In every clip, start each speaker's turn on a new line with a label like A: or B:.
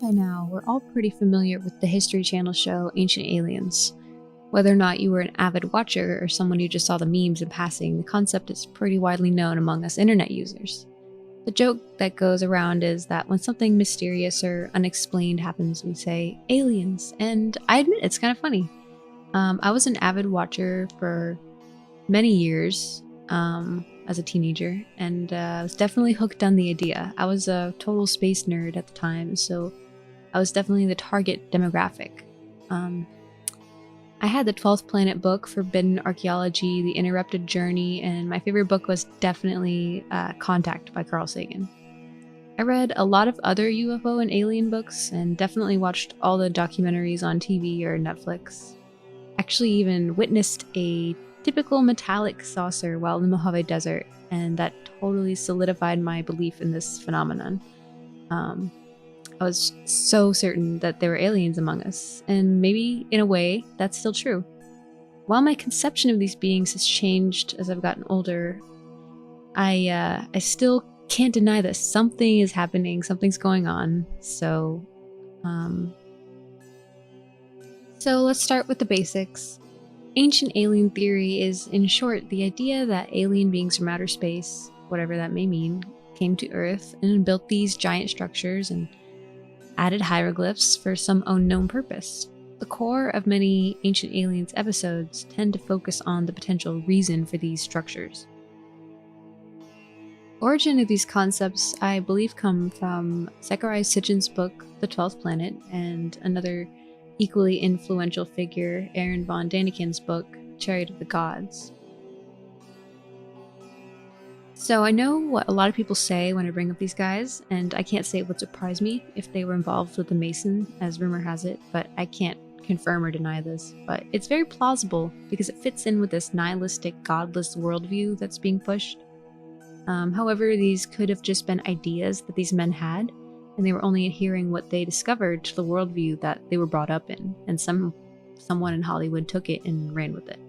A: by now, we're all pretty familiar with the History Channel show Ancient Aliens. Whether or not you were an avid watcher or someone who just saw the memes in passing, the concept is pretty widely known among us internet users. The joke that goes around is that when something mysterious or unexplained happens, we say, aliens, and I admit it's kind of funny. I was an avid watcher for many years as a teenager, and I was definitely hooked on the idea. I was a total space nerd at the time, so I was definitely the target demographic. I had the 12th Planet book, Forbidden Archaeology, The Interrupted Journey, and my favorite book was definitely Contact by Carl Sagan. I read a lot of other UFO and alien books, and definitely watched all the documentaries on TV or Netflix. Actually even witnessed a typical metallic saucer while in the Mojave Desert, and that totally solidified my belief in this phenomenon. I was so certain that there were aliens among us, and maybe, in a way, that's still true. While my conception of these beings has changed as I've gotten older, I still can't deny that something is happening, something's going on, so let's start with the basics. Ancient alien theory is, in short, the idea that alien beings from outer space, whatever that may mean, came to Earth and built these giant structures and added hieroglyphs for some unknown purpose. The core of many Ancient Aliens episodes tend to focus on the potential reason for these structures. Origin of these concepts, I believe, come from Zecharia Sitchin's book, The 12th Planet, and another equally influential figure, Aaron von Daniken's book, Chariot of the Gods. So I know what a lot of people say when I bring up these guys, and I can't say it would surprise me if they were involved with the Mason, as rumor has it, but I can't confirm or deny this. But it's very plausible because it fits in with this nihilistic, godless worldview that's being pushed. However, these could have just been ideas that these men had, and they were only adhering what they discovered to the worldview that they were brought up in, and someone in Hollywood took it and ran with it.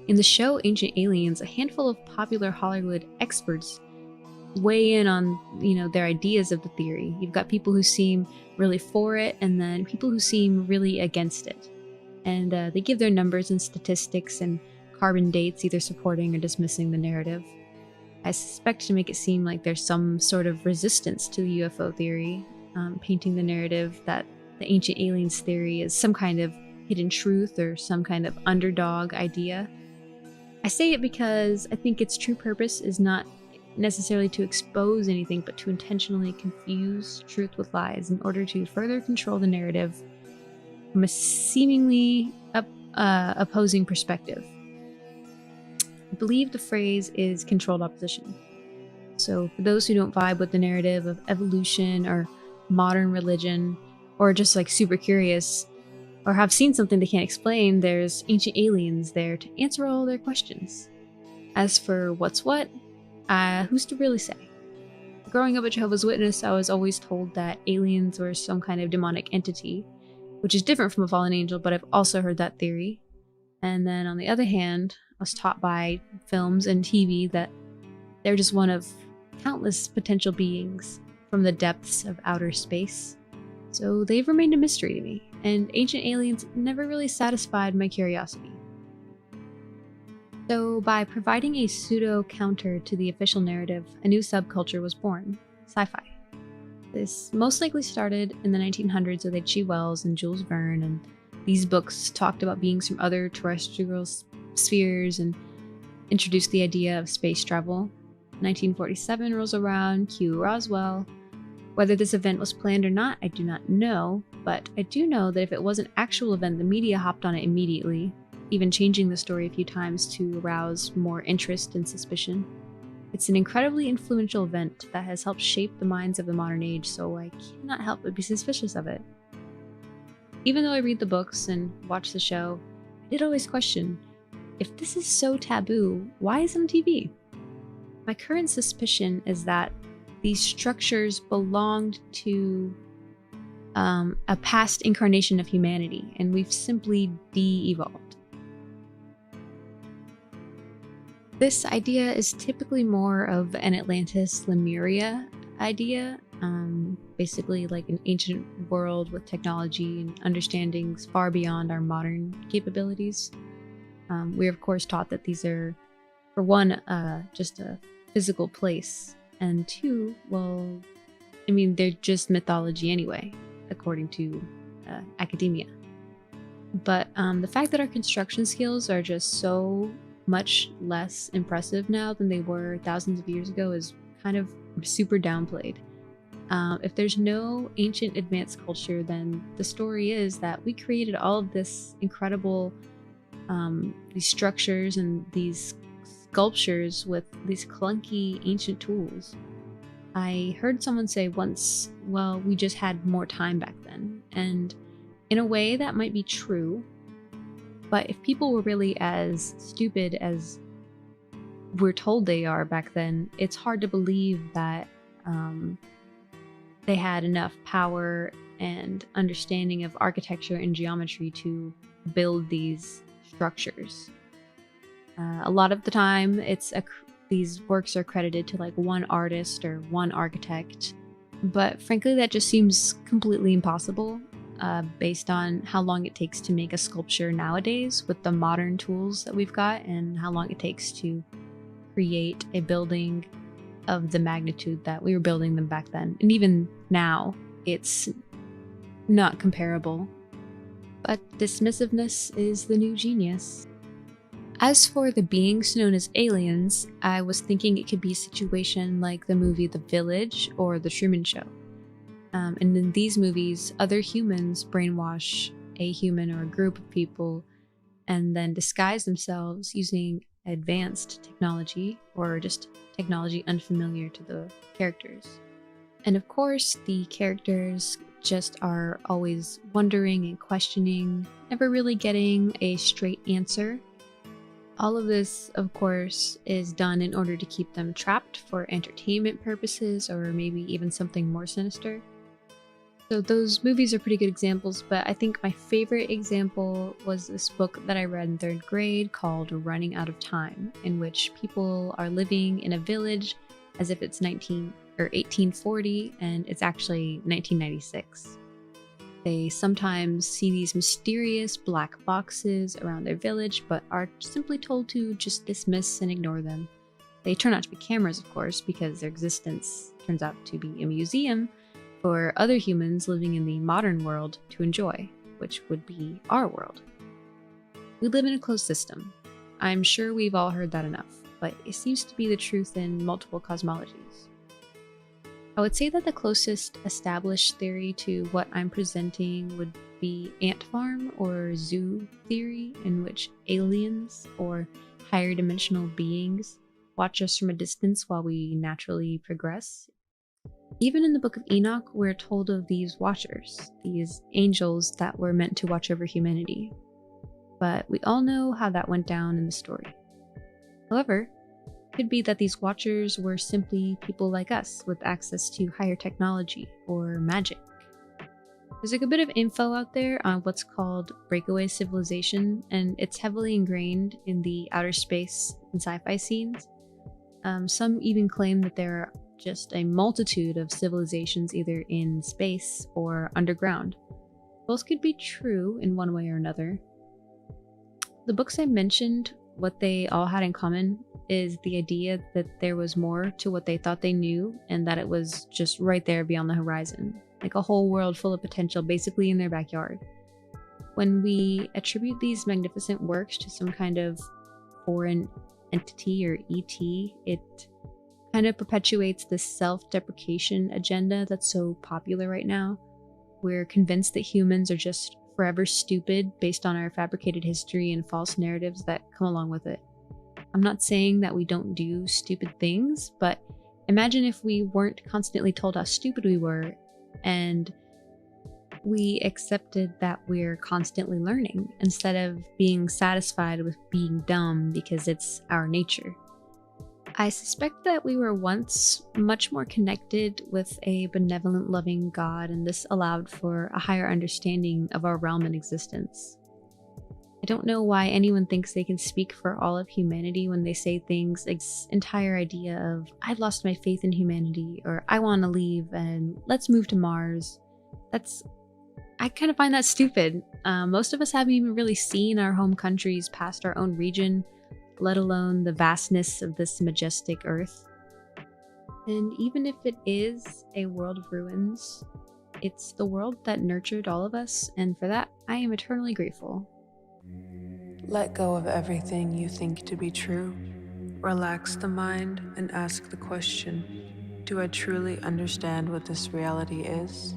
A: In the show Ancient Aliens, a handful of popular Hollywood experts weigh in on, their ideas of the theory. You've got people who seem really for it, and then people who seem really against it. And they give their numbers and statistics and carbon dates, either supporting or dismissing the narrative. I suspect to make it seem like there's some sort of resistance to the UFO theory, painting the narrative that the Ancient Aliens theory is some kind of hidden truth or some kind of underdog idea. I say it because I think its true purpose is not necessarily to expose anything, but to intentionally confuse truth with lies in order to further control the narrative from a seemingly opposing perspective. I believe the phrase is controlled opposition. So for those who don't vibe with the narrative of evolution or modern religion, or just like super curious, or have seen something they can't explain, there's Ancient Aliens there to answer all their questions. As for what's what, who's to really say? Growing up a Jehovah's Witness, I was always told that aliens were some kind of demonic entity, which is different from a fallen angel, but I've also heard that theory. And then on the other hand, I was taught by films and TV that they're just one of countless potential beings from the depths of outer space. So they've remained a mystery to me, and Ancient Aliens never really satisfied my curiosity. So by providing a pseudo-counter to the official narrative, a new subculture was born, sci-fi. This most likely started in the 1900s with H.G. Wells and Jules Verne, and these books talked about beings from other terrestrial spheres and introduced the idea of space travel. 1947 rolls around, cue Roswell. Whether this event was planned or not, I do not know, but I do know that if it was an actual event, the media hopped on it immediately, even changing the story a few times to arouse more interest and suspicion. It's an incredibly influential event that has helped shape the minds of the modern age, so I cannot help but be suspicious of it. Even though I read the books and watch the show, I did always question, if this is so taboo, why is it on TV? My current suspicion is that these structures belonged to a past incarnation of humanity, and we've simply de-evolved. This idea is typically more of an Atlantis Lemuria idea, basically like an ancient world with technology and understandings far beyond our modern capabilities. We're of course taught that these are, for one, just a physical place, and two, well, I mean, they're just mythology anyway, according to academia. But the fact that our construction skills are just so much less impressive now than they were thousands of years ago is kind of super downplayed. If there's no ancient advanced culture, then the story is that we created all of this incredible, these structures and these sculptures with these clunky ancient tools. I heard someone say once, well, we just had more time back then. And in a way, that might be true. But if people were really as stupid as we're told they are back then, it's hard to believe that they had enough power and understanding of architecture and geometry to build these structures. A lot of the time, these works are credited to like one artist or one architect, but frankly, that just seems completely impossible based on how long it takes to make a sculpture nowadays with the modern tools that we've got, and how long it takes to create a building of the magnitude that we were building them back then. And even now, it's not comparable. But dismissiveness is the new genius. As for the beings known as aliens, I was thinking it could be a situation like the movie The Village or The Truman Show. And in these movies, other humans brainwash a human or a group of people and then disguise themselves using advanced technology or just technology unfamiliar to the characters. And of course, the characters just are always wondering and questioning, never really getting a straight answer. All of this, of course, is done in order to keep them trapped for entertainment purposes or maybe even something more sinister. So those movies are pretty good examples, but I think my favorite example was this book that I read in 3rd grade called Running Out of Time, in which people are living in a village as if it's 1840 and it's actually 1996. They sometimes see these mysterious black boxes around their village, but are simply told to just dismiss and ignore them. They turn out to be cameras, of course, because their existence turns out to be a museum for other humans living in the modern world to enjoy, which would be our world. We live in a closed system. I'm sure we've all heard that enough, but it seems to be the truth in multiple cosmologies. I would say that the closest established theory to what I'm presenting would be ant farm or zoo theory, in which aliens or higher dimensional beings watch us from a distance while we naturally progress. Even in the Book of Enoch, we're told of these watchers, these angels that were meant to watch over humanity. But we all know how that went down in the story. However, it could be that these watchers were simply people like us with access to higher technology or magic. There's a good bit of info out there on what's called breakaway civilization, and it's heavily ingrained in the outer space and sci-fi scenes. Some even claim that there are just a multitude of civilizations either in space or underground. Both could be true in one way or another. The books I mentioned, what they all had in common is the idea that there was more to what they thought they knew, and that it was just right there beyond the horizon, like a whole world full of potential basically in their backyard. When we attribute these magnificent works to some kind of foreign entity or ET, it kind of perpetuates this self-deprecation agenda that's so popular right now. We're convinced that humans are just forever stupid based on our fabricated history and false narratives that come along with it. I'm not saying that we don't do stupid things, but imagine if we weren't constantly told how stupid we were and we accepted that we're constantly learning instead of being satisfied with being dumb because it's our nature. I suspect that we were once much more connected with a benevolent, loving God, and this allowed for a higher understanding of our realm and existence. I don't know why anyone thinks they can speak for all of humanity when they say things like entire idea of I've lost my faith in humanity, or I want to leave and let's move to Mars. I kind of find that stupid. Most of us haven't even really seen our home countries past our own region, let alone the vastness of this majestic Earth. And even if it is a world of ruins, it's the world that nurtured all of us, and for that, I am eternally grateful.
B: Let go of everything you think to be true. Relax the mind and ask the question, do I truly understand what this reality is?